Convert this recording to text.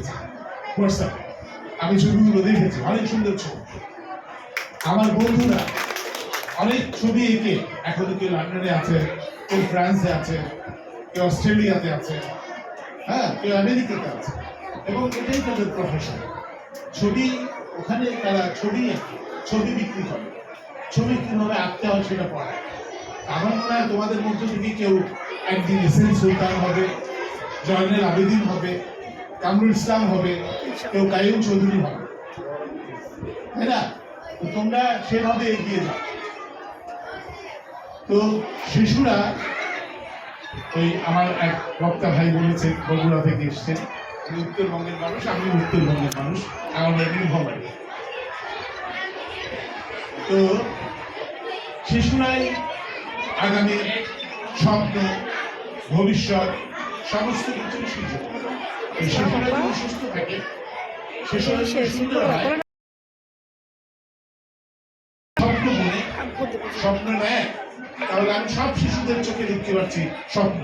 পাঠিয়েছে হোয়াটসঅ্যাপে, আমি ছবিগুলো দেখেছি, অনেক সুন্দর ছবি। আমার বন্ধুরা অনেক ছবি এঁকে, এখন কেউ লন্ডনে আছে, কেউ ফ্রান্সে আছে, কেউ অস্ট্রেলিয়াতে আছে, হ্যাঁ, কেউ আমেরিকাতে আছে, এবং এটাই তাদের প্রফেশন। ছবি, ওখানে তারা ছবি আঁকে, ছবি বিক্রি করে, ছবি কিভাবে আঁকতে হয় সেটা পড়ায়। আমার মনে হয় তোমাদের মধ্য থেকে কেউ একদিন এসএন সুলতান হবে, জয়নুল আবেদিন হবে, কামরুল ইসলাম হবে, কেউ কাইয়ুম চৌধুরী হবে, তাই না? তো তোমরা সেভাবে এগিয়ে যাও। তো শিশুরা, ওই আমার এক বক্তা ভাই বলেছে, বগুড়া থেকে এসছেন, উত্তরবঙ্গের মানুষ, আমি উত্তরবঙ্গের মানুষ, আমাদের নীলফামারী। তো শিশুরাই আগামী স্বপ্ন, ভবিষ্যৎ, সমস্ত কিছু সুযোগ। এই শিশুরা যদি সুস্থ থাকে, শিশুরা যদি সুন্দর হয়, স্বপ্ন মনে, স্বপ্ন নেয়, তাহলে আমি সব শিশুদের চোখে দেখতে পাচ্ছি স্বপ্ন।